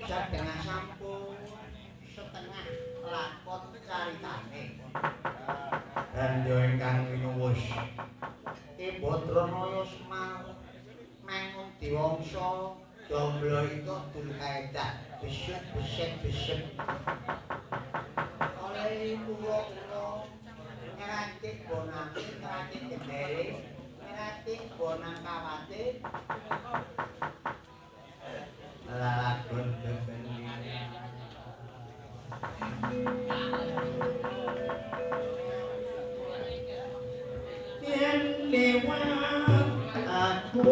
Setengah sampung, setengah lakon caritane. Dan yo ingkang winuwus Ki Badranaya Semar mengun diwangsa Jomblo itu dulkaedah besek oleh kula ngerantik bonake ngerantik gendere ngerantik bonang kawate lalagon bebendi yen lewat aku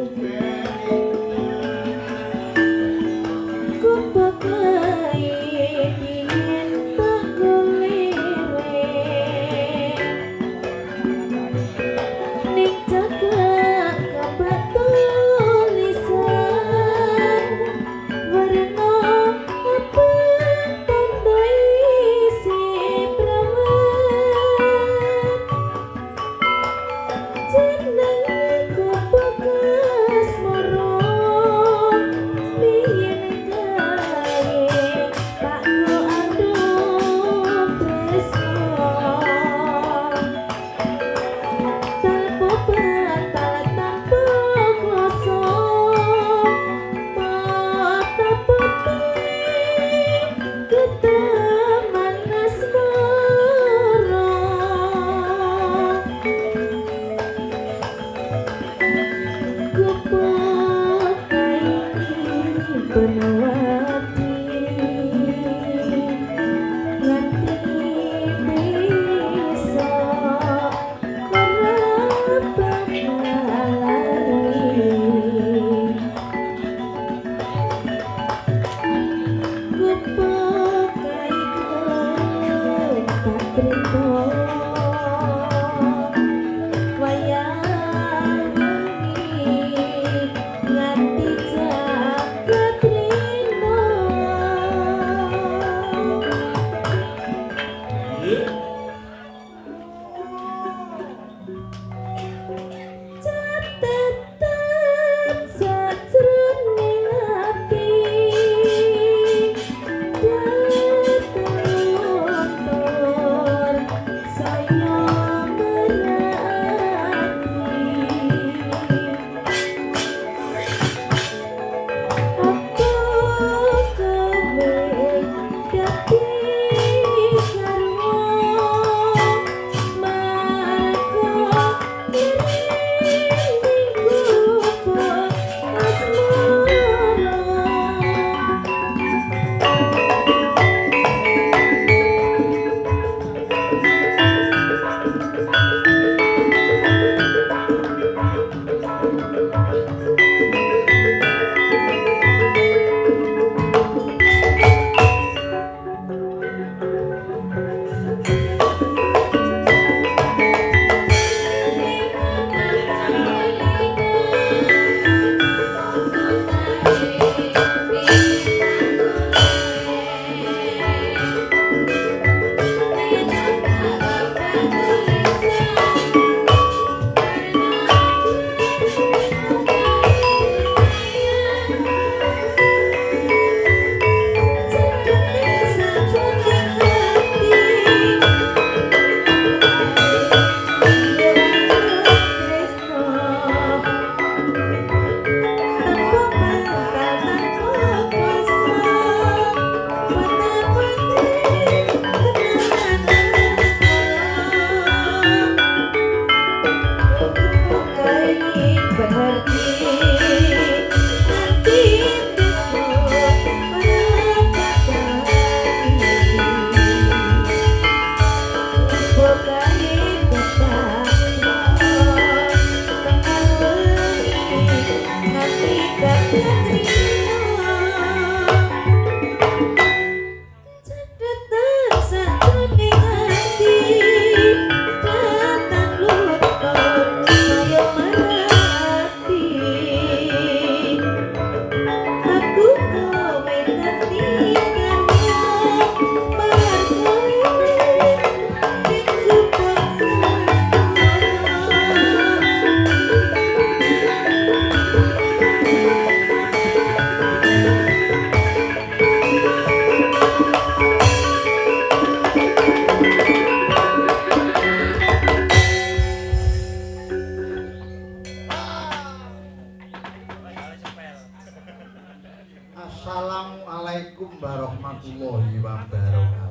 warahmatullahi wabarakatuh.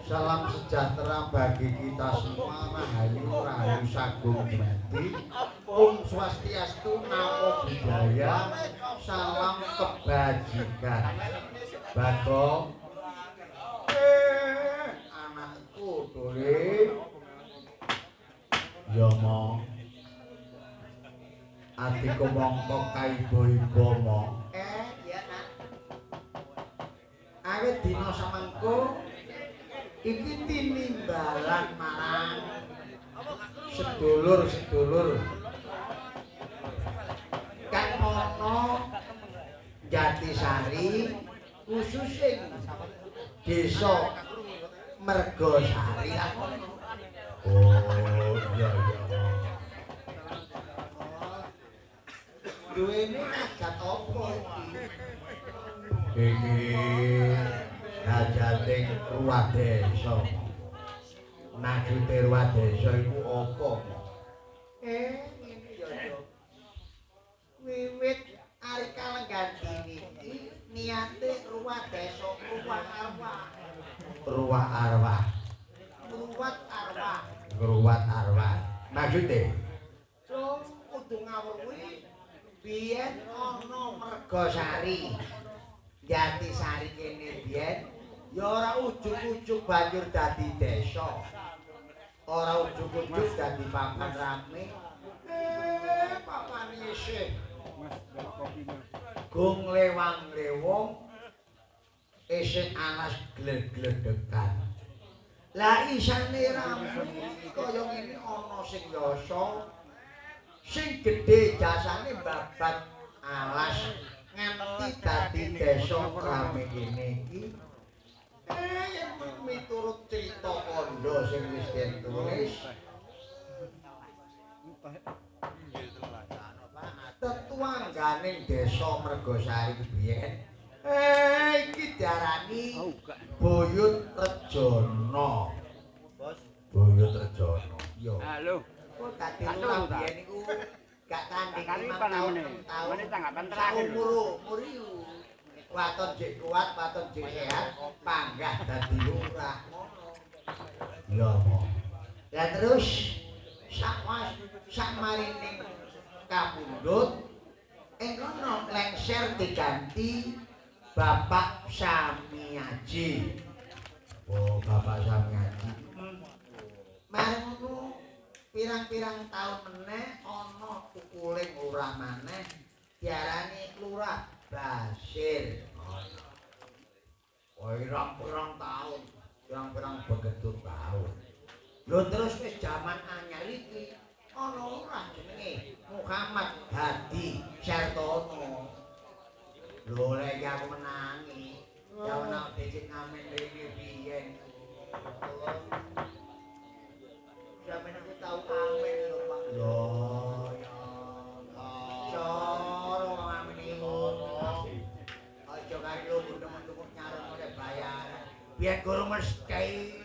Salam sejahtera bagi kita semua, rahayu rahayu sagung dumadi, swastiastu, namo buddhaya, salam kebajikan. Bagong, anakku dole, ya mong, adikku mongko kaibo-ibo mong. Ya nak. Awit dina samengko iki tinimbalan marang sedulur-sedulur kang ana Jatisari khusus ing desa Mergosari lah ngono. Oh iya. Duwene hajat apa iki? Iki hajating ruwah desa. Maksude ruwah desa iku apa? Ngene ya. Wiwit ari kalenggan niki niate ruwah desa ruwah arwah. Ruwah arwah. Ruwat arwah. Maksude Cung kudu ngawur kuwi biyen ana Mergosari. Jatisari kene biyen ya ora ujug-ujug banjur dadi desa. Ora ujug-ujug dadi papan rame. Papan isih. Gung lewang-lewong isih alas gled-gledekan. Lah isane rame kaya ngene ana sing yasa, sing gedhe jasane babat alas nganti dadi desa rame kene iki. Yen miturut crita kandha sing wis ditulis, tetuangganing desa Mergosari biyen iki diarani Buyut Rejana. Buyut Rejana. Yo. Halo. Kok dadi lurah biyen iku gak tanding 5 tahun 6 tahun. Ini tanggapan terakhir. Umur iku. Waton jek kuat, waton jek sehat, panggah dadi lurah. Ya apa? Lah terus sak marining kapundhut engkono lengser diganti Bapak Samiaji. Oh, Bapak Samiaji. Mareng ngono pirang-pirang taun meneh ana tukuling lurah maneh diarani Lurah Basir. Oh, pirang-pirang taun, pirang-pirang begitu taun. Lho terus wis jaman anyar iki ana lurah jenenge Muhammad Hadi Sartono. Lho lek iki aku menangi, ya ana dicit ngamen rene biyen. Jaman aku tau amen lho Pak. Lho, ya. Cara ngamen iki. Aja kari lho temen-temen nyarep oleh bayaran. Biyen guru mesti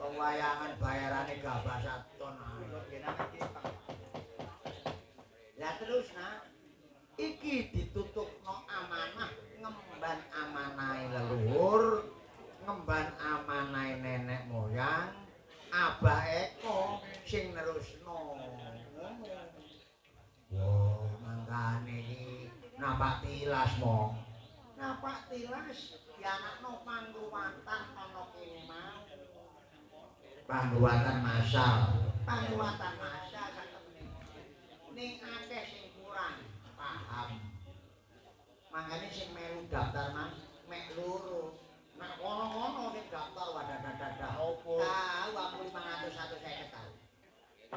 pengwayangan bayarane gak basaton ae. Lah terus nah iki ditutupno amanah ngemban amanahe leluhur, ngemban amanahe nenek moyang, Abah Eko sing nerusno. Wah, Mangkane iki napak tilas mong. Napak tilas dianakno pangruwatan ana kene mau. pangruwatan massal. Pangruwatan massal satemene. Ning akeh sing kurang paham. Mangane sing melu daftar mek loro. Nek ngono-ngono sing daftar wadah-dadah. Opo? Tahu aku 550 tahu.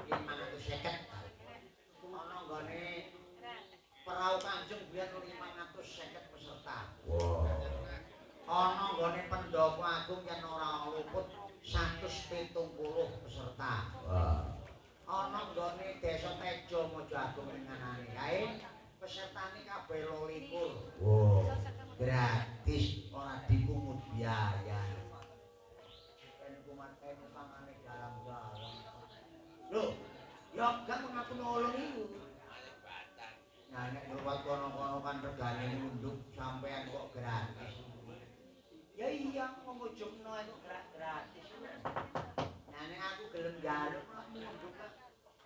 550 tahu. Ana nggone Perahu Tanjung biyen 550 peserta. Wah. Ana nggone Pendopo Agung yen ora luput 170 peserta. Wah. Ana nggone Desa Tejo Mojo Agung nganane kae pesertane kabeh 12. Wow. Gratis ora dipungut biaya. Ben kumat kene pamane dalam-dalam. Lho, ya gak mengaku nolong iku. Nah nek ngruwat kono-kono kan regane munduk sampean kok gratis. Ya iya ngomojokno itu gratis. Nah nek aku gelem njaluk munduk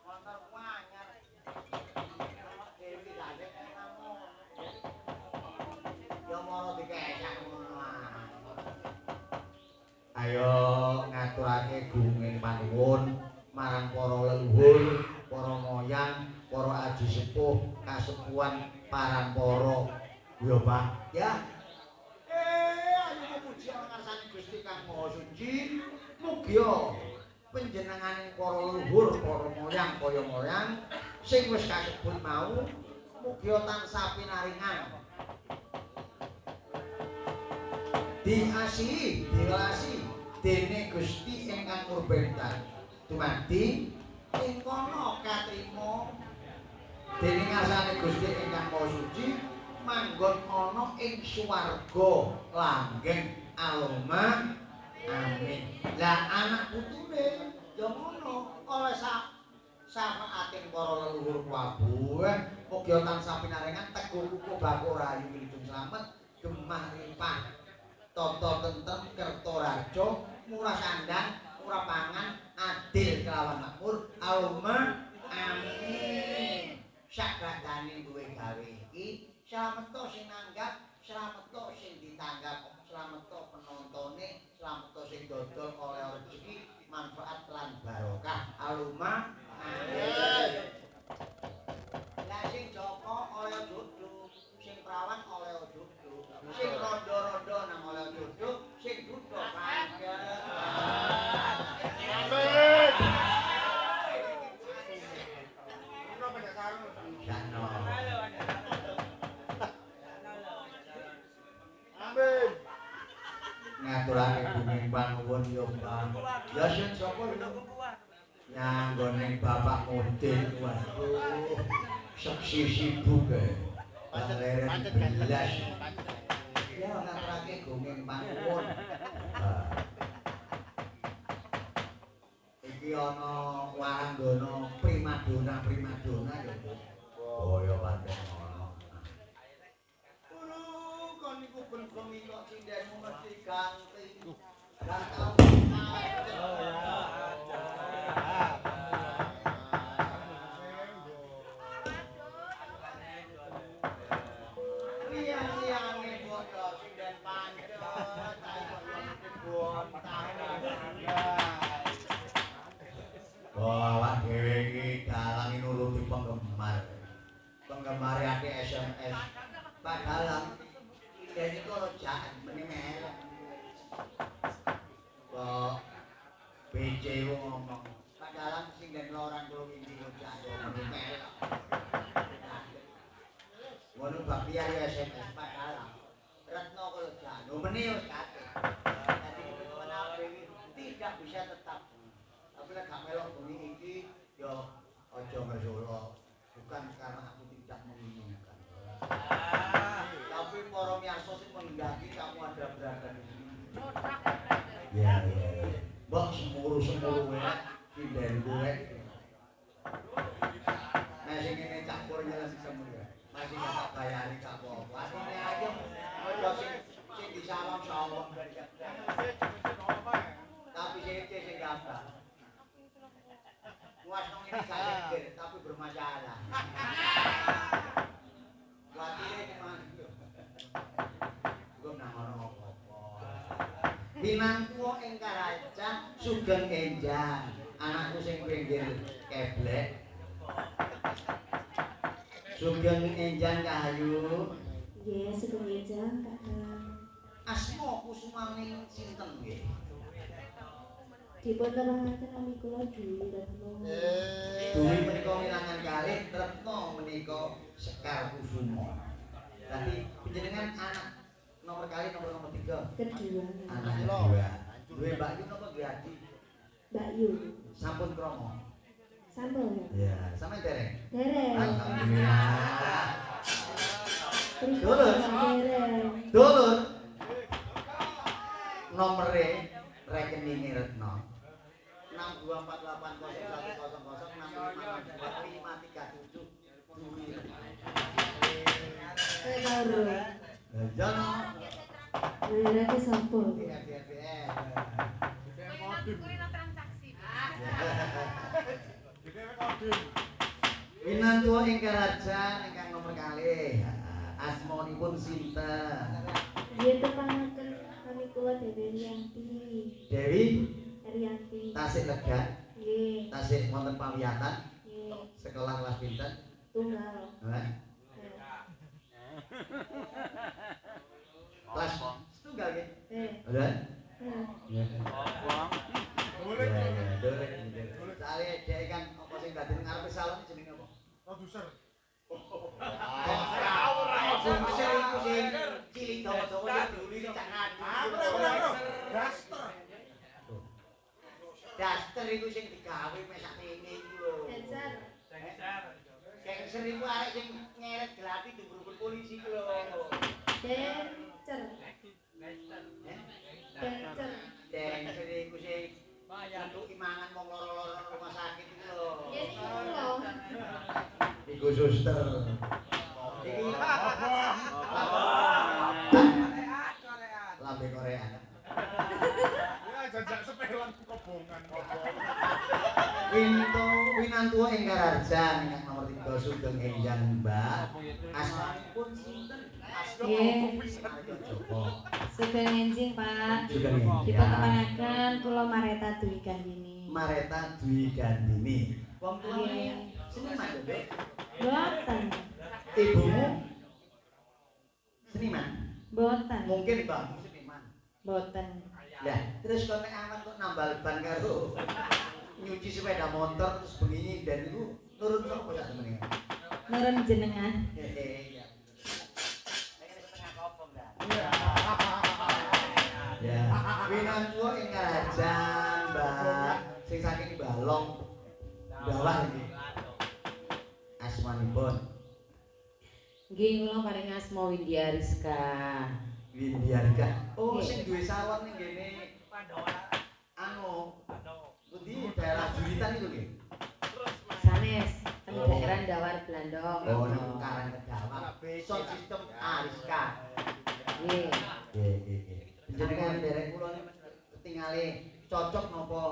motor anyar. Dewi gak ngono. Ya moro dikesak ngono ae. Ayo ngaturake gunging panuwun marang para leluhur, para moyang, para aji sepuh, kasepuhan parampara. Ya, Pak. Ya. Ayo memuji ngarsane Gusti Kang Maha Suci. Mugi panjenenganing para leluhur, para moyang, kaya moyang sing wis kasebut mau mugi tansah pinaringan. Diasihi, diwelasi dene Gusti ingkang murbentan. Dumadi ing kono katrima dening ngarsane Gusti ingkang Maha Suci manggon ana ing swarga langgeng Allahumma amin. Lah anak putune ya ngono oleh safaating para leluhur kabeh mugi tansah pinaringan teguh kukuh bako rayu wilujeng slamet gemah ripah tata tentrem kerta raja murah sandang murah pangan adil kelawan makmur Allahumma amin. Sakradane duwe gawe iki slameto sing nanggap slameto sing ditanggap slameto penontone slameto sing dodol oleh rezeki manfaat lan barokah Allahumma amin. Lah sing Joko oleh jodoh sing prawan oleh jodoh sing rondo-rondo nang oleh jodoh sing budo panggah amin. Amin. Ngaturake gunging panuwun ya Bang. Ya sing sapa lho? Nyanggone Bapak Mudin waduh. Seksi sibuk e. Leren belas. Ya ngaturake gunging panuwun. Iki ana waranggana primadona ya. Oh ya pancen ngono. Kon niku ben-bengi kok cindenmu mesti ganti. Lah tau. Liang-liange padha sinden pancet, ayo kok wah, awak dhewe iki dalang nuruti penggemar. Penggemar ati SMS. Padahal dene kok jahat meneh. Kok BC ngomong. Padahal sing den loran kula iki kok jahat meneh. Ngono bab ya SMS padahal. Retno kok jahat meneh wis kate. Dadi menawa tidak bisa tetap. Tapi nek gak melok bumi iki ya aja ngersula. Bukan karena aku tidak menginginkan. Tapi para miyarsa sing menghendaki kamu ada berada di sini. Ya. Mbok semuru-semuru wae sinden kowe. Nek sing ngene campur nyeles semua. Masih gak bayari gak apa-apa. Atine aja aja sing disalon-salon. Tapi sing gampang. Kuas nang ini saya tapi bermasalah. Latine gimana? Gua nang apa-apa. Pinantu ing Karaca sugeng enjang. Anakku sing pinggir keblek. Sugeng enjang Kahayu. Nggih, sugeng enjang Kakang. Asma kusumaning sinten nggih? Dipun terangaken nami kula Dwi Retno. Dwi menika wilangan kalih, Retno menika Sekar Kusuma. Dadi panjenengan anak nomor kali nomor 3. Kedua. Anak kedua. Duwe Mbak Yu napa duwe adik? Mbak Yu. Sampun kromo. Sampun. Ya, sampe dereng. Dereng. Alhamdulillah. Dulur. Dereng. Dulur. Nomere rekeninge Retno. 6248010106537 Dwi. Karo. Jono. Mereka sampo. Winantua ingkang raja ingkang nomor kalih. Asmanipun sinten? Dia tepangaken kami kula Dewi Rianti. Dewi Rianti. Tasik Lega. Nggih. Tasik wonten pawiyatan. Nggih. Sekolah kelas pinten? Tunggal. Hah? Kelas setunggal nggih. Udah? Ya. Boleh. Ya, boleh. Soale dhek kan apa sing dadi ngarepe salon jenenge apa? Produser. Produser iku sing cilik dawa-dawa ya diuli cak ngadu. Daster. Daster iku sing digawe mek sak kene iku lho. Dancer. Gangster iku arek sing nyeret gelati dumbur polisi iku lho. Dancer. Dancer. Gangster iku sing ngentuki mangan wong loro-loro rumah sakit iku lho. Ya sing kula. Iku suster. Iki lambe Korea. Ya jajak sepelan kobongan. Winantua ingkang raja ingkang nomor 3 Sugeng Enjang Mbak. Asmanipun sinten? Nggih. Joko. Sugeng enjing, Pak. Sugeng Enjang. Dipuntepangaken kula Mareta Dwi Gandini. Mareta Dwi Gandini. Wong tuane Nggih. seniman lho, Dek. Boten. Ibumu seniman. Boten. Mungkin mbahmu seniman. Boten. Lah, terus kok nek awan kok nambal ban karo nyuci sepeda motor terus bengi dan itu nurun sapa sak temene. Nurun jenengan. Iya. Ya, Winantua ingkang raja Mbak sing saking Balong Dawah iki. Asmanipun Nggih kula paring asma Widya Rizka. Windiarga. Oh, sing duwe sawon ning kene anu pundi daerah Juritan itu nggih. Sanes teng daerah Dawar Blandong. Oh, nang Karang Kedawang. Sound system Ariska. Nggih. Nggih. Jenengan derek kula ketingale cocok napa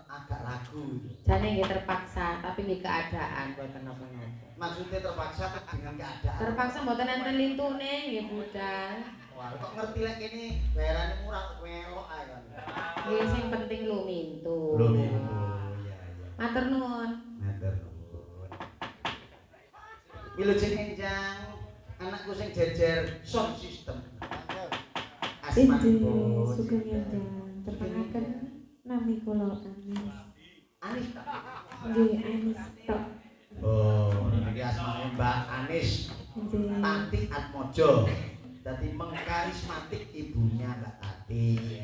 agak ragu. Jane nggih terpaksa, tapi nggih keadaan boten napa-napa. Maksudnya terpaksa dengan keadaan. Terpaksa mboten enten lintune nggih budal. Wah, kok ngerti lek kene bayarane murah melok ae kan. Nggih sing penting lumintu. Belum itu. Iya, iya. Matur nuwun. Matur nuwun. Wilujeng enjang anakku sing jejer sound system. Injih, Sugeng Enjang. Tepangaken nami kula Anis. Anis. Nggih, Anis tok. Oh, niki asmane Mbak Anis Injih. Tati Atmojo. Dadi mengkarismatik ibunya Mbak Tati.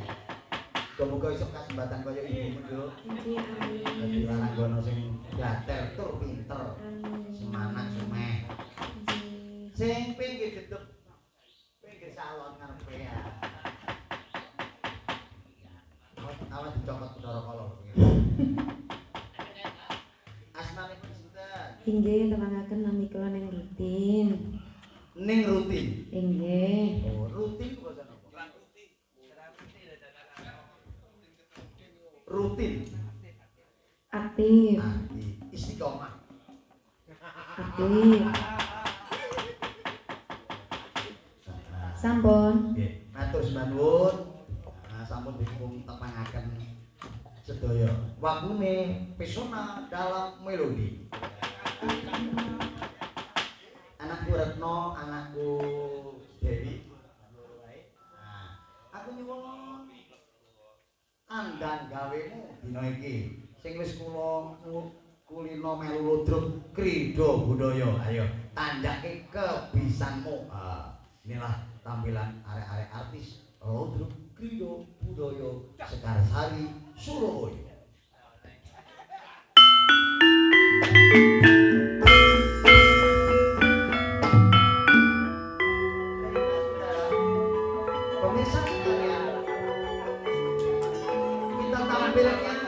Semoga iso kesempatan kaya ibumu yo. Injih, amin. Dadi waranggono sing blater tur pinter. Amin. Semangat semeh. Injih. Sing pinggir gedep pinggir salon ngarepe ya. Awas dicokot Bathara Kala. Asmanipun sinten? Inggih, tepangaken nami kula Neng Rutin. Ning rutin. Inggih. Oh, rutin ku bahasa apa? Rutin. Aktif. Istiqomah. Aktif. Sampun. Nggih, matur nuwun. Sampun dipun tepangaken sedaya. Waktune pesona dalam melodi. Anakku Retno, anakku Dewi. Nah, aku nyuwun andang gawemu dina iki. Sing wis kula kulino melu ludruk krida budaya. Ayo, tandake kebisanmu. Inilah tampilan arek-arek artis ludruk krida budaya Sekarsari Surabaya. Pemirsa sekalian, kita tampilkan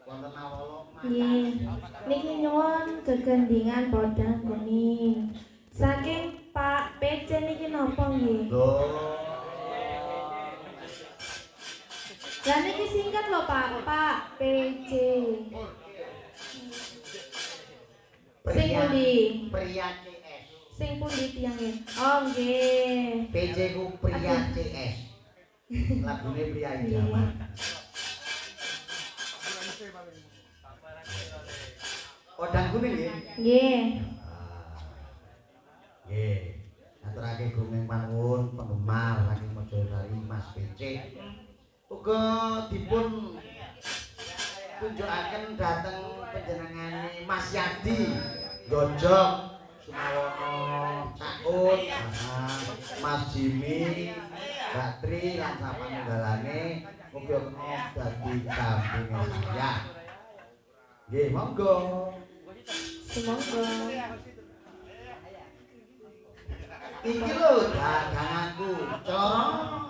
Wonten awala Nggih. Niki nyuwun kegendingan podang kuning. Saking Pak PC niki napa nggih? Lho. Lah niki singkat lho Pak, Pak PC. Sing pundi? Pria CS. Sing pundi tiyange? Oh nggih. PJ ku pria CS. Lagune pria idaman. Podang kuning nggih. Nggih. Nggih. Aturake gunging panuwun penggemar saking Mojosari Mas PC. Uga dipun tunjukaken dhateng panjenengane Mas Yadi Gojok Sumawono Cakut, Mas Jimmy, Mbak Tri lan sapanunggalane muga kena dadi dampinge saya. Nggih, monggo. Semoga. Iki lho daganganku, corong.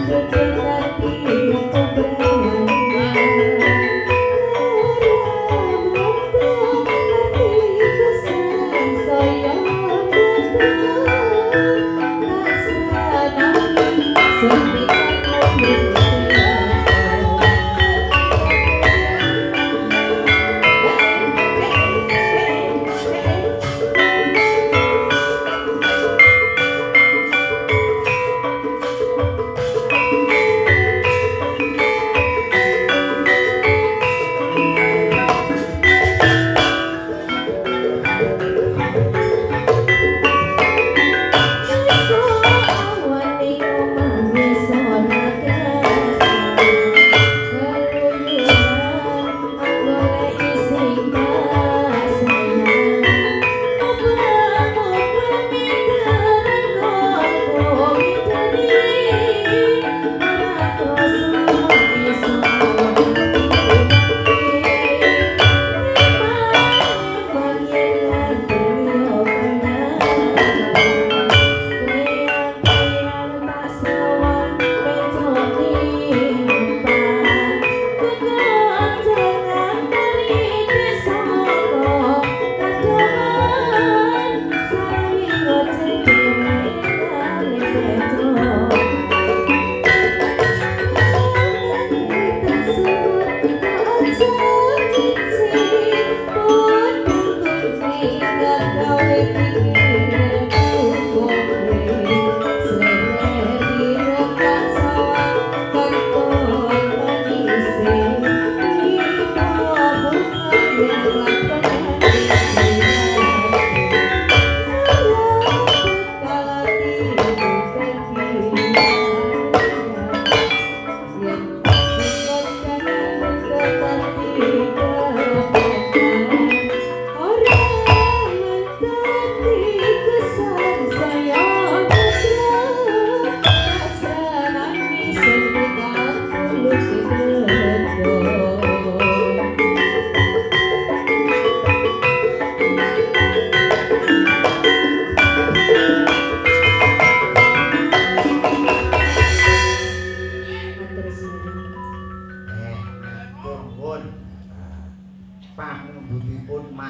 Thank you.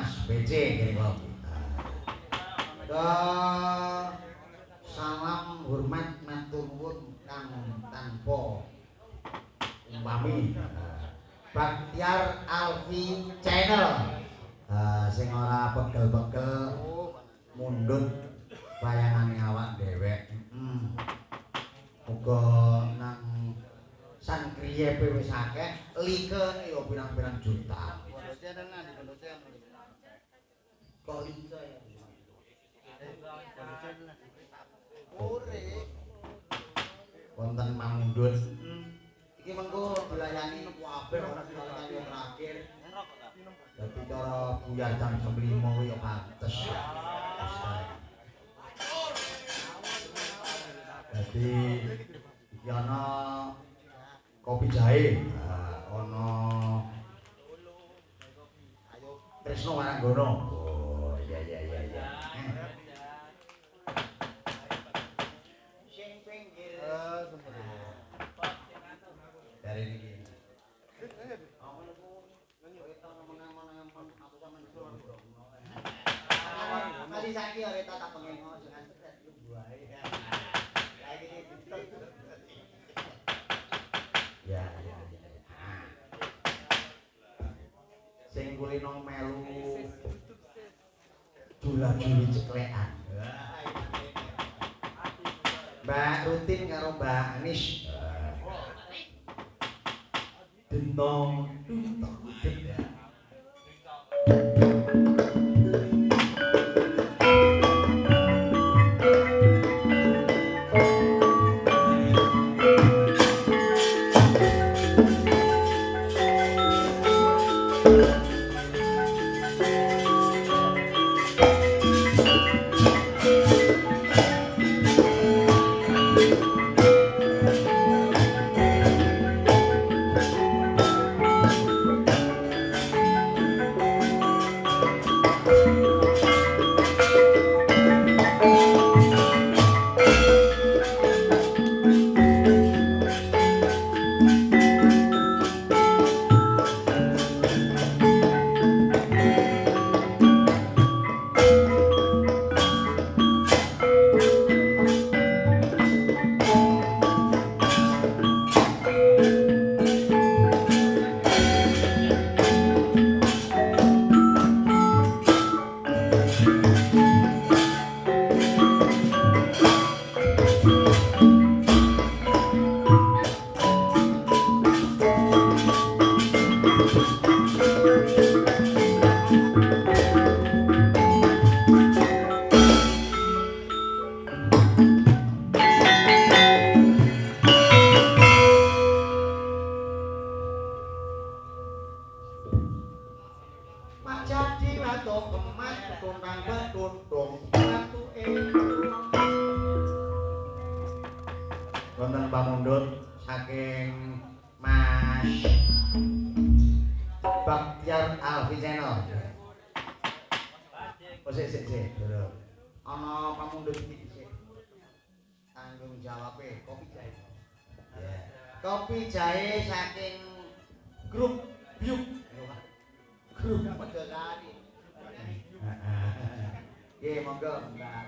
Mas BC kene kok. Salam hormat matur nuwun kang tanpa umpami. Baktiar Alfi Channel. Sing ora pegel-pegel mundhut bayangane awak dhewek. Muga nang san kriyepe wis akeh, like ya pirang-pirang juta. Kok iso ya? Ore. Wonten mangundhut. Iki mengko dilayani kabeh ora dilayani yang terakhir. Dadi cara buyar jam 5 kuwi ya pantes. Dadi iki ana kopi jahe, ana Tresno Waranggono. Oh, iya. Sing pinggir. Dari ini. Mari saiki ora tak pengen jangan stres lu buahe. Lagi Ya. Sing kulino melu jula-juli ceklekan. Mbak rutin karo Mbak Anis. Dentong ya. Wonten pamundhut saking Mas Baktiar Alfi Channel. Oh sik. Ana pamundhut iki sik. Tanggung jawabe kopi jahe. Kopi jahe saking grup Byuk. Grup Medosari. Nggih, monggo Mbak.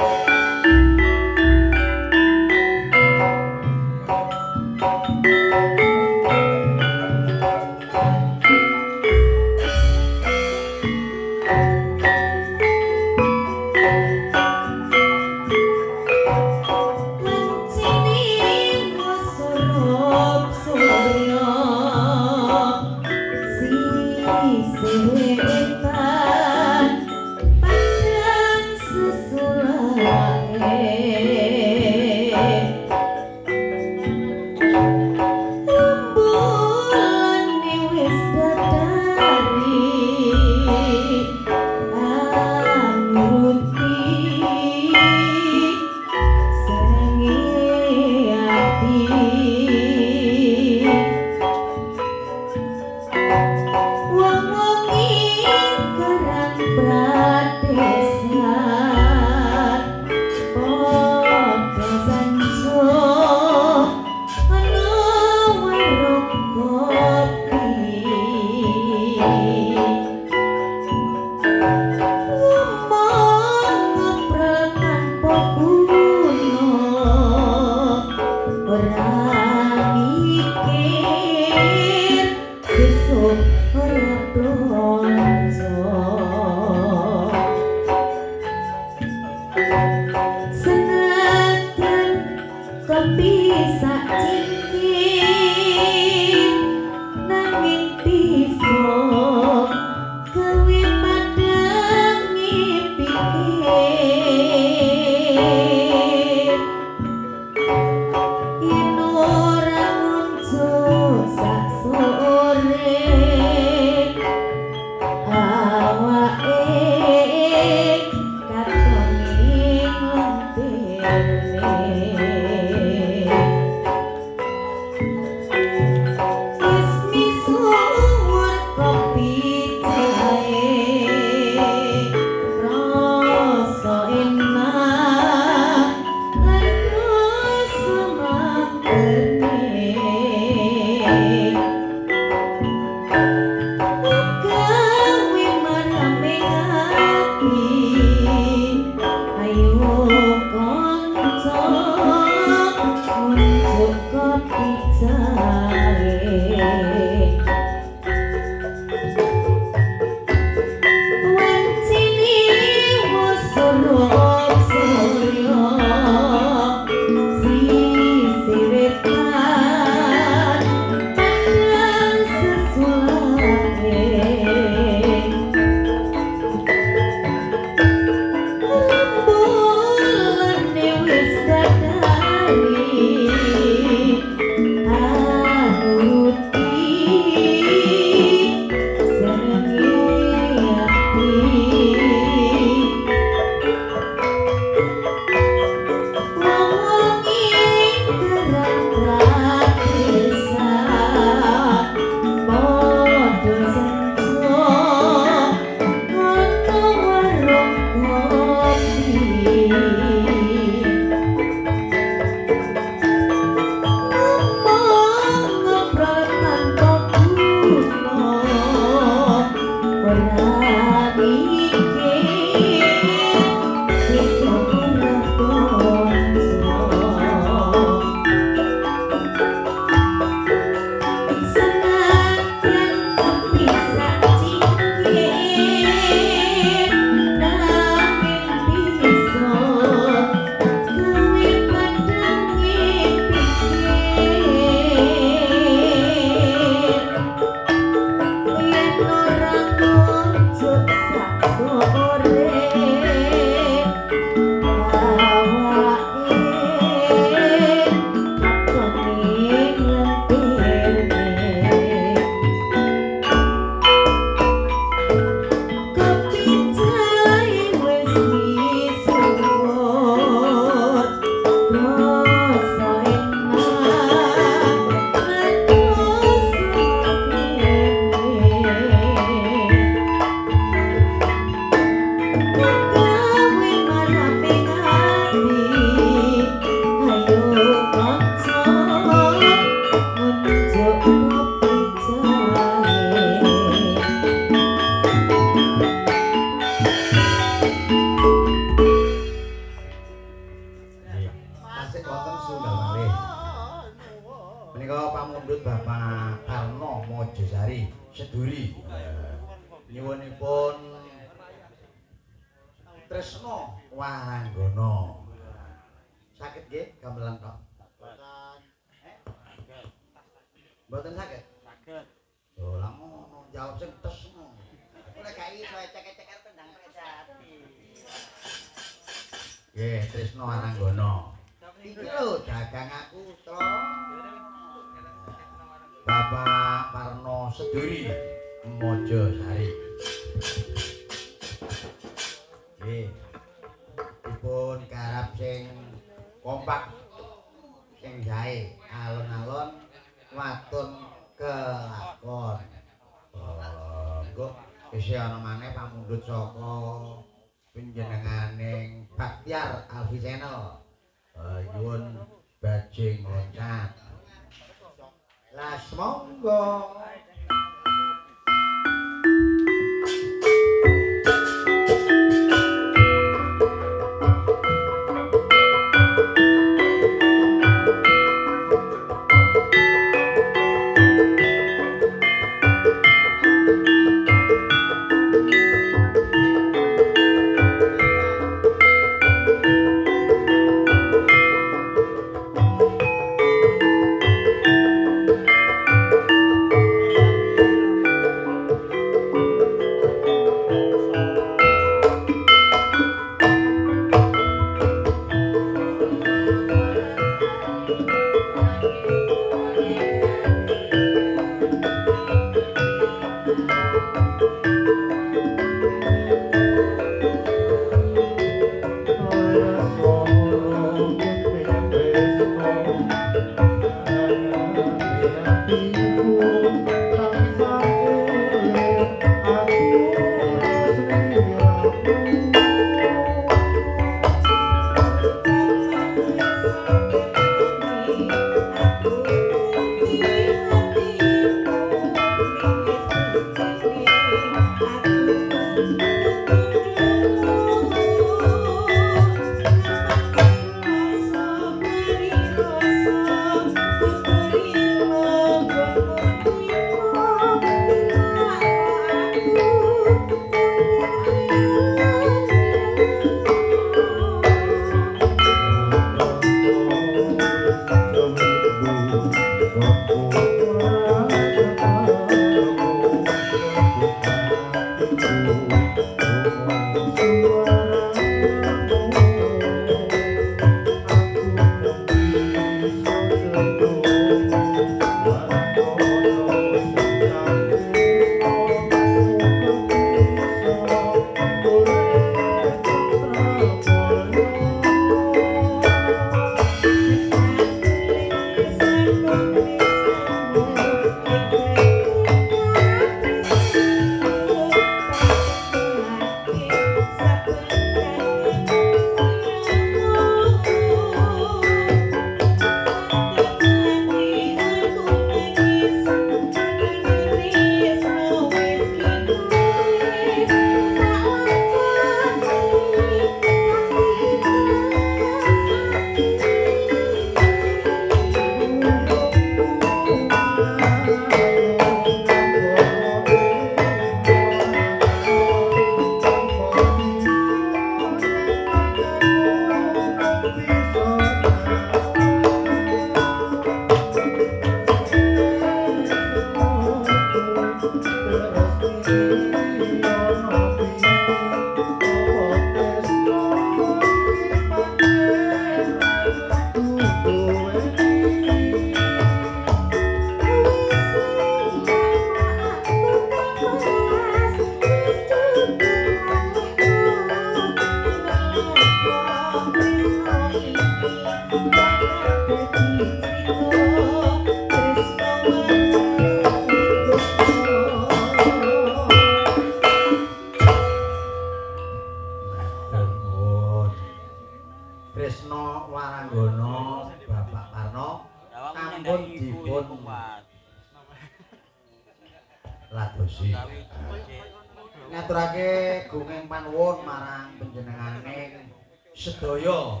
ngaturake gunging panuwun marang panjenenganing sedaya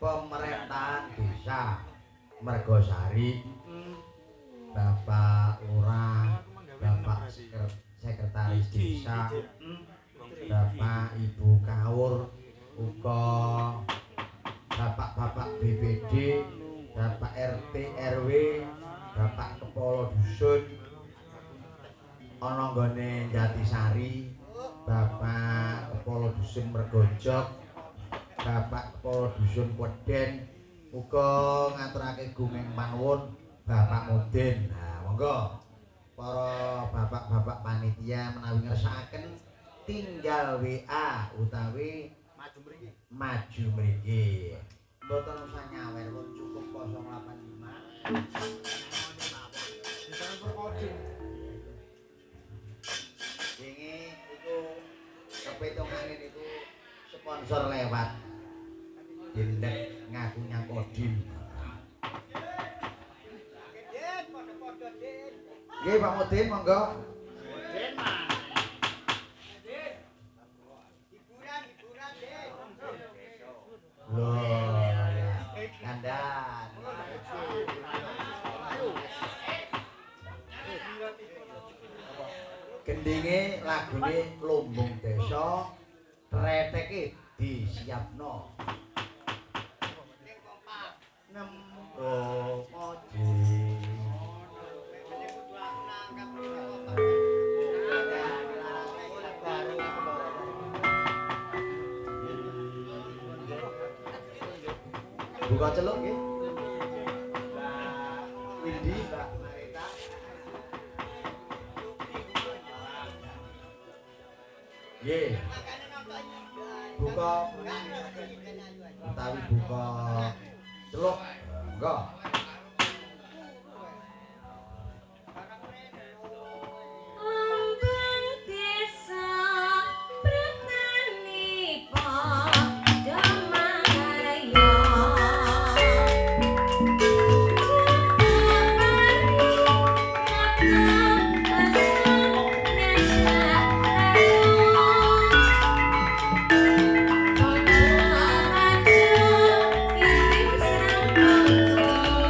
pemerintahan desa Mergosari, Bapak Lurah, Bapak Sekretaris Desa, Bapak Ibu Kaur, uga Bapak-bapak BPD, Bapak RT RW, Bapak Kepala Dusun, ana nggone Jatisari, Bapak Kepala Dusun Mergojok, Bapak Kepala Dusun Kweden, uga ngaturake gunging panuwun Bapak Mudin. Nah, monggo para bapak-bapak panitia menawi ngersakaken tinggal WA utawi maju mriki. Mboten usah nyawer pun cukup 085. Ini itu kepetongane niku sponsor lewat. Dindek ngakunya Kodim. Nggih Pak Mudin monggo. Mudin Mas. Hiburan Den. Loh, ya. Kandan. Gendinge lagune Lumbung Desa, treteke disiapno. Nembung oji. Buka celuk nggih. Mbak Windy, Mbak Marita. Nggih. Buka utawi buka celuk. Monggo. Thank you.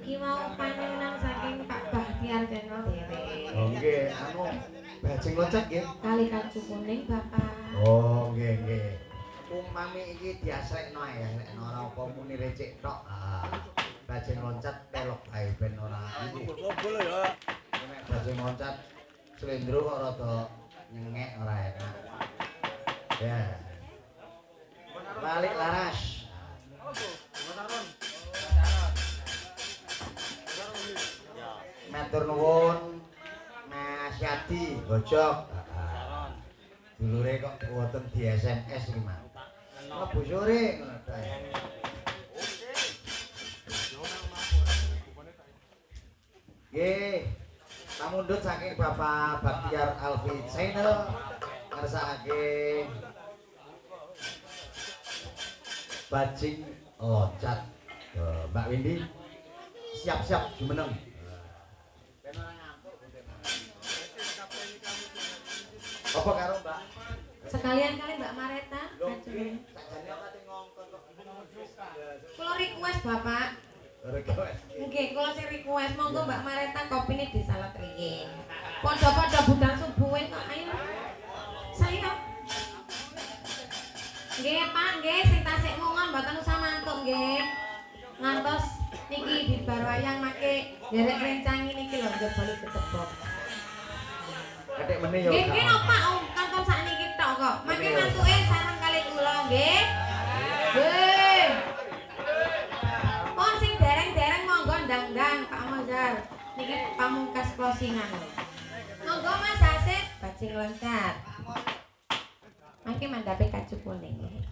Niki mau panunan saking Pak Bahtiar Channel dhewe. Oh nggih, anu bajing loncat nggih. Kali kacu kuning Bapak. Oh nggih nggih. Umpami iki diasrekno ya, lekno ora apa muni recik tok. Bajing loncat telok bae ben ora iki. Gobol ya. Nek bajing loncat slendro kok rada nyengek ora enak. Ya. Balik laras. Matur nuwun Mas Yadi Gojok. Dulure kok boten di SMS iki, Mas. Lebu sore ngono ta. Nggih. Pamundhut saking Bapak Baktiar Alfi Channel ngersakake bajing loncat. Mbak Windy siap-siap jumeneng. Apa karo Mbak? Sekalian kali Mbak Mareta kacune. Sakjane ora ati ngongkon kok. Kula request Bapak. Request. Nggih, kula sing request monggo Mbak Mareta kopine disalat riyin. Padha-padha budal subuhe kok ayo. Saya. Nggih, Pak, nggih sing tasik ngungon mboten usah mantuk nggih. Ngantos niki di bar wayang make derek rencangi niki lho jebol ketebok. Ketik meneh yo. Nggih, nggih no Pak, kantong sakniki tok kok. Mangke mantuke sareng kali kula nggih. Nggih. Pon sing dereng-dereng monggo ndang-ndang Pak Mozar. Niki pamungkas closingan. Monggo Mas Hasis bajing loncat. Mangke mandhape kacu kuning nggih.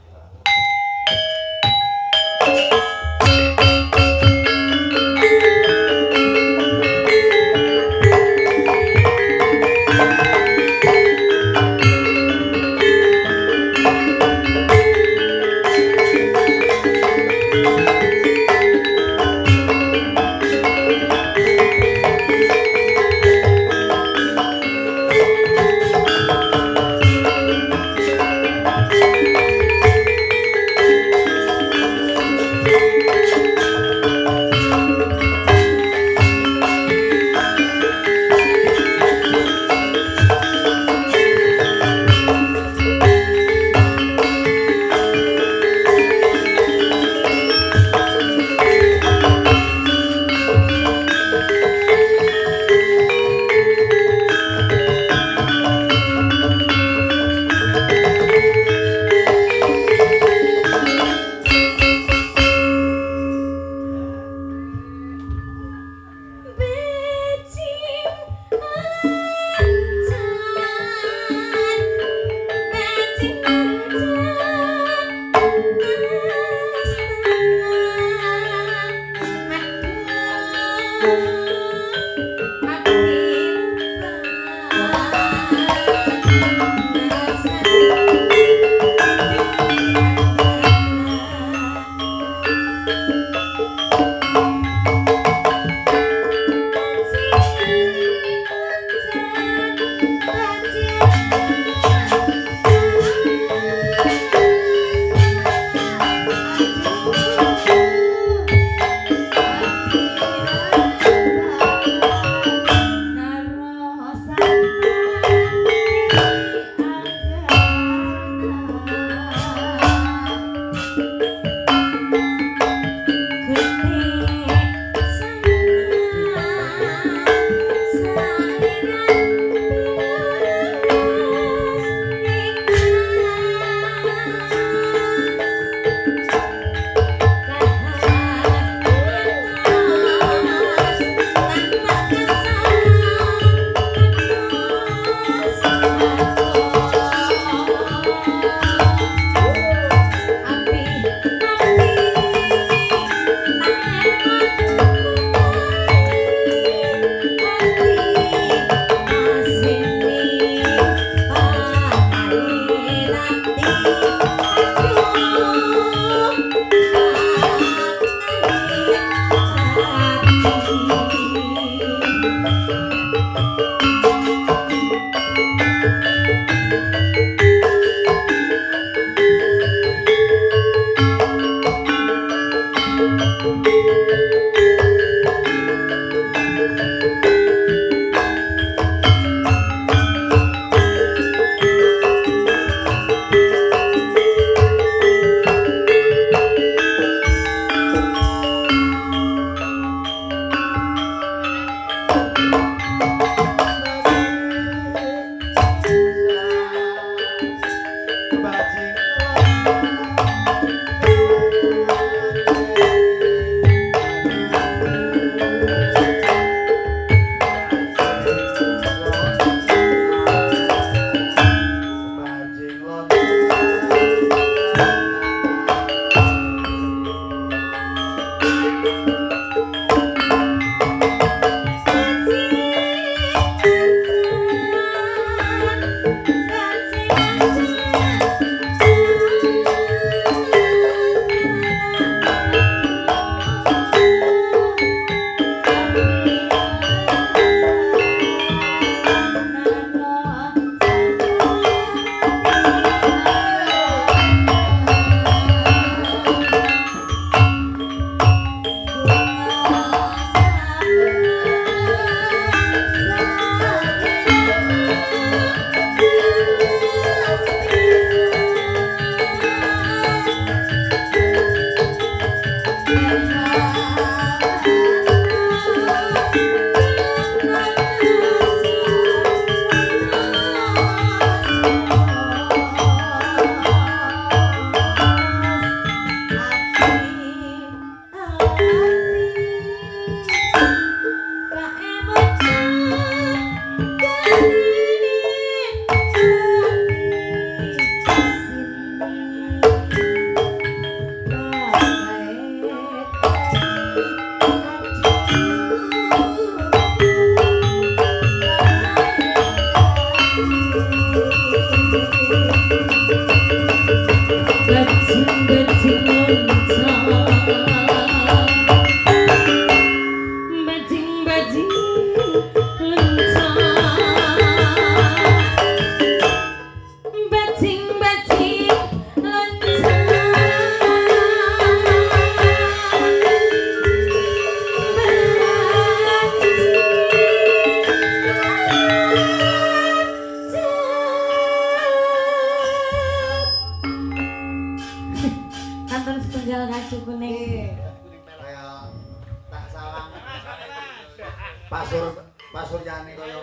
Pak Suryani kaya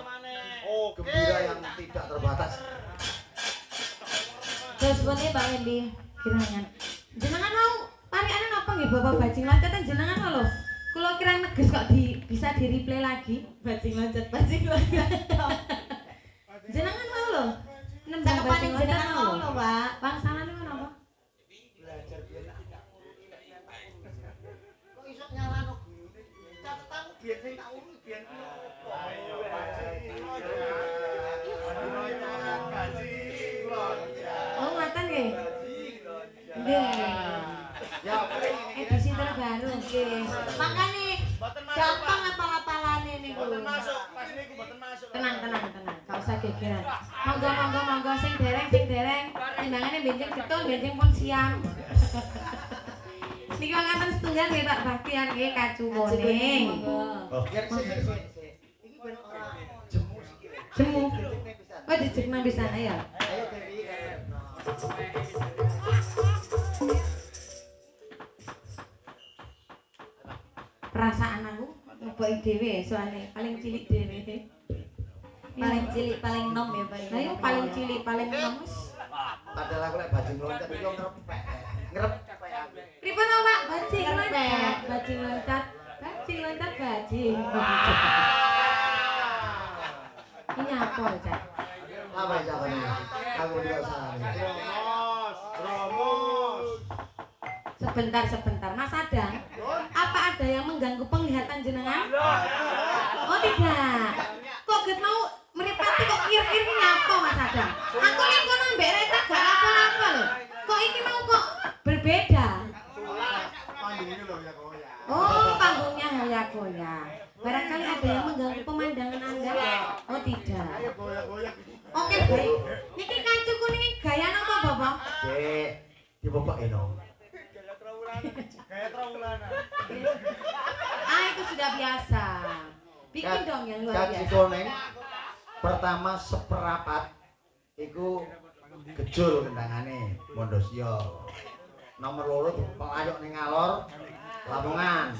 gembira yang tidak terbatas. Terus pune Mbak Endi kirangan. Jenengan mau parikane napa nggih Bapak bajing loncat jenengan lho. Kula kirang neges kok bisa di replay lagi. Bajing loncat. Jenengan mau lho. Nembang bajing loncat mau lho, Pak. Pangsalane menapa? Belajar biyen. Kok iso nyalano guru? Catetanmu biyen sing tak urus biyen ku. Ayo Oh, ngoten nggih. Nggih. Ya, Edisi terbaru nggih. Makane gampang apal-apalane niku. Boten masuk, pas niku boten masuk. Tenang. Gak usah gegeran. Monggo sing dereng. Timbangane benjing betul, benjing pun siam. Niki wonten setunggal nggih Pak Baktian nggih kacu kuning. oh, biar sik. Iki ben ora jemu sikile. Jemu. Oh, dijekna pisan ya. Ayo Dewi. Perasaan aku ngeboki dhewe soalnya paling cilik dhewe. Paling cilik paling nom ya paling. Lah yo paling cilik paling nom wis. Padahal aku lek bajing loncat iki ngrepek. Ngrepek aku. Pripun to Pak? Bajing loncat. Bajing loncat. Ini apa, Cak? Apa ya ini? Aku tidak salah. Romos. Sebentar, Mas Adang. Apa ada yang mengganggu penglihatan jenengan? Oh tidak. Kok get mau meripati kok kir-kir ini apa Mas Adang? Aku lihat kono ambek retak gak apa-apa lho. Kok ini mau kok berbeda? Panggungnya loh ya kok ya. Oh, panggungnya hoya-goya. Barangkali ada yang mengganggu pemandangan Anda. Oh tidak. Ayo goyak-goyak. Oke baik. Niki kancu kuning gaya apa Bapak? Dek, di bapak eno. Kayak trawulan. Ah itu sudah biasa. Bikin dong yang luar Kaki biasa. koneng pertama seperapat iku gejul kendangane Mondosio. Nomor loro pelayok ning ngalor Lamongan.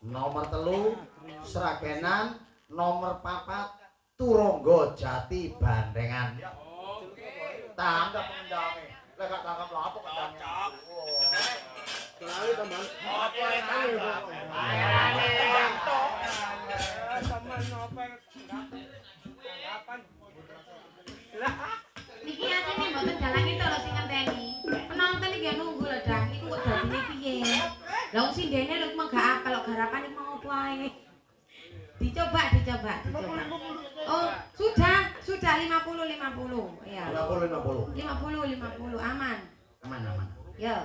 Nomor telu Sragenan, nomor papat Turangga Jati Bandengan. Tanggap pengendangnya. Lek gak tangkap lho apa kendangnya. Kali teman. Apa kali kok. Teman apa? Kapan? Niki asine mboten dalange to lho sing ngenteni. Penonton iki nunggu lho Dang. Niku kok dadine piye? Lah wong sindene lho mung gak apal kok garapane mau opo ae. Dicoba. Oh, sudah 50. Ya. 50. 50 aman. Aman. Yo.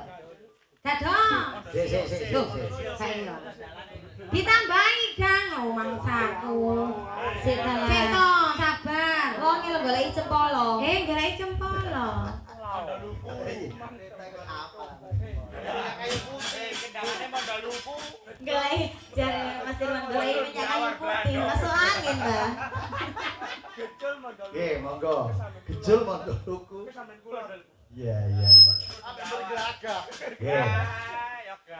Dadong. Sik. Loh, saya. Ditambahi Dang oh mangsaku. Sik to, sabar. Wong iki lho goleki cempolo. Goleki cempolo. Kayu putih, kendangane modal lupu. Goleki jar Mas Irwan goleki minyak kayu putih masuk angin, Mbah. Gejol modal. Nggih, monggo. Gejul monggo tuku. Sampeyan kula. Iya. Ambil gelagah. Nggih.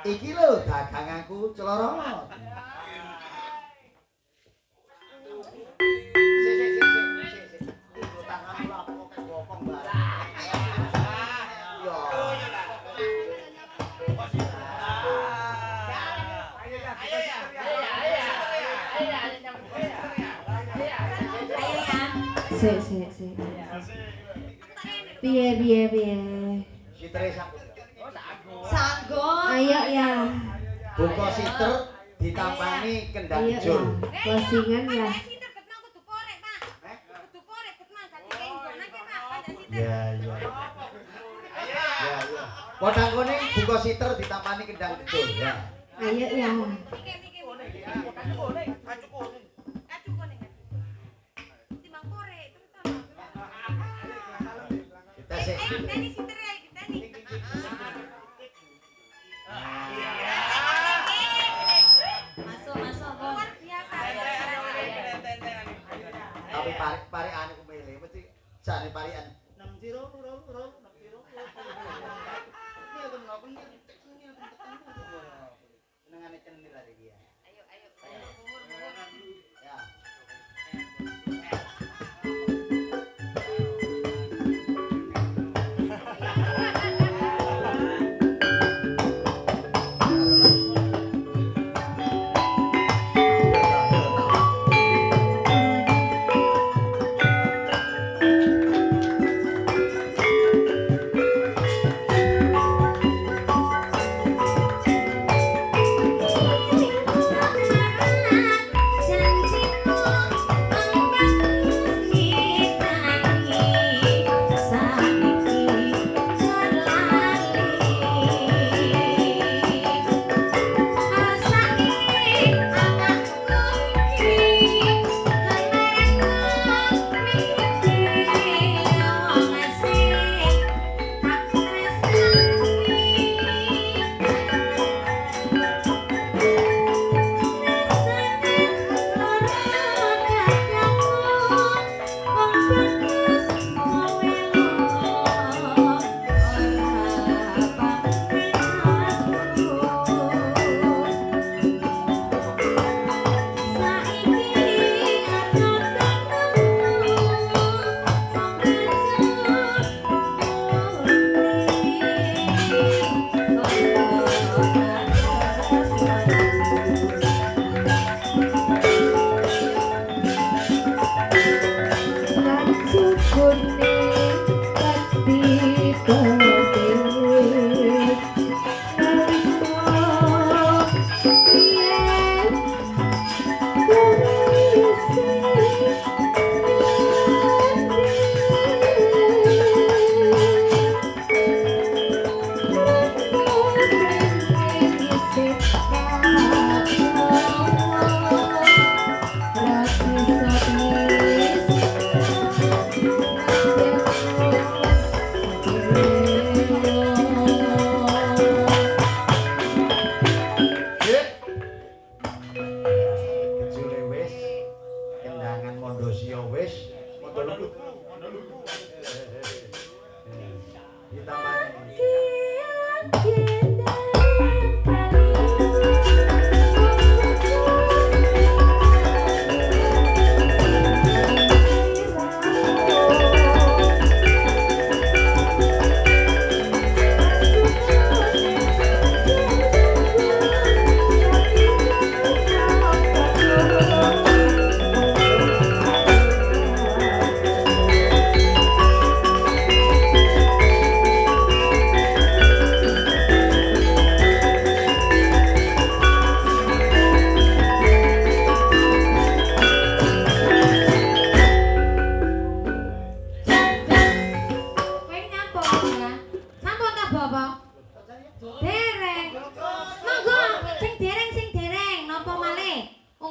Iki lho daganganku celorot. Sik. Iku tanganmu lho apa kok bokong barang. Yo. Ayo ya. Sik. Piye. Sitre sanggup. Sanggup. Ayo ya. Buka siter ditampani kendang jul. Closingan ya. Iya. Podang kuning buka siter ditampani kendang jul ya. Ayo ya. Kita sih. Masuk, Bos. Tapi parikan aku milih mesti jane parikan 6 0 Ini aku ngopen senengane cendil iki ya. Ayo.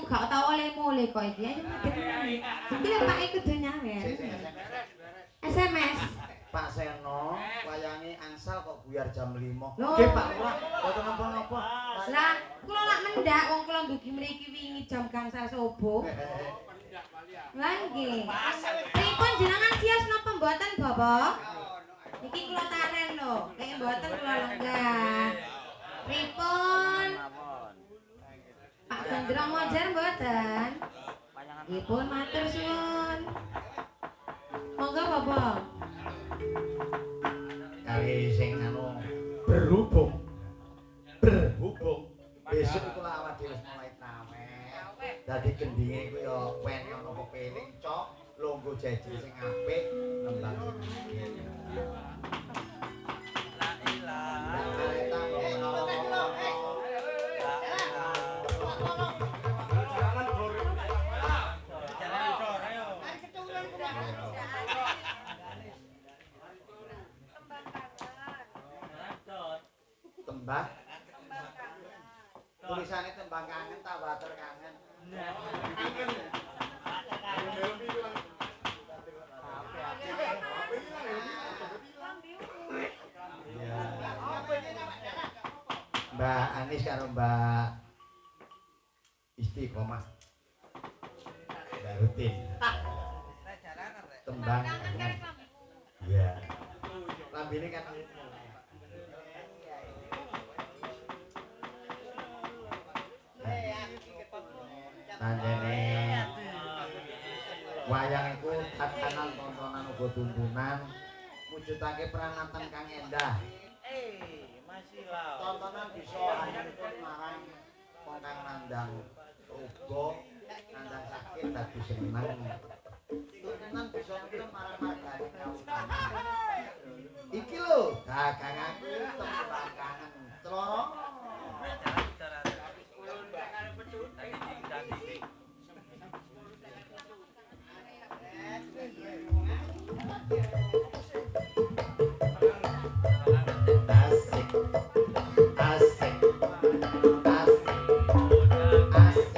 gak tau oleh mulai kok iki. Ayo madhep. Iki lho Pak iku kudu nyawer. SMS. Pak Seno, wayange angsal kok buyar jam 5. Loh. Nggih Pak Lurah, boten napa-napa. Lah, kula lak mendak wong kula ndugi mriki wingi jam gangsal subuh. Lah nggih. Pripun jenengan sios napa mboten, Bapak? Niki kula taren lho, nek mboten kula lenggah. Pripun? Pak Gendrong wajar mboten? Ipun matur suwun. Monggo Bapak. Kali sing berhubung besok iku lah awak dhewe mulai traweh. Dadi gendinge ku yo wene ana kepiring cok, longgo jajan sing apik, nembang sing tembang tulisannya tembang kangen tak bater kangen Mbak Anis karo Mbak Istiqomah Mbak Rutin tembang kangen iya lambene kan Anjene wayang iku tatanan tontonan uga tuntunan mujudake peranatan kang endah. Masih lah. Tontonan bisa anyepun marang wong kang nandang uga nandang sakit dadi seneng. Tuntunan bisa ngirim marang margane kautaman. Iki lho daganganku tembang kangen celana. Asik, asik, asik, asik.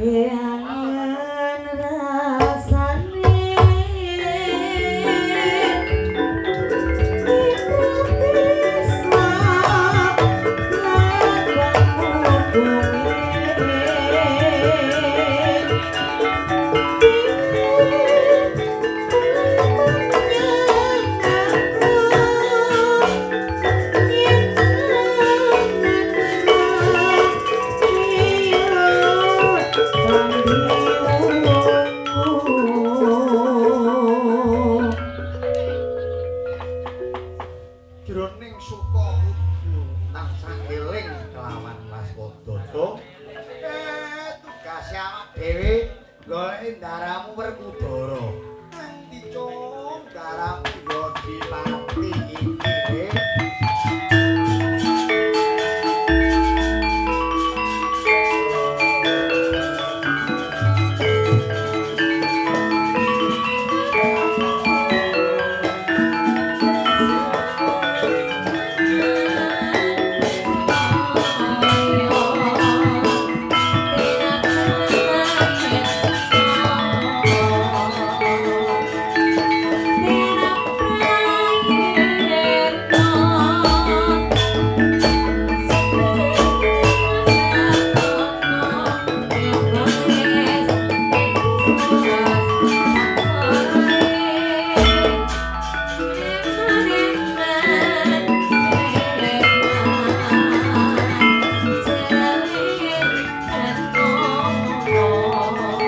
Keangan rasane kita bisa jroning suka kudu tansah eling kelawan Waspada. Tugas awak dhewe goleki ndaramu Werkudara.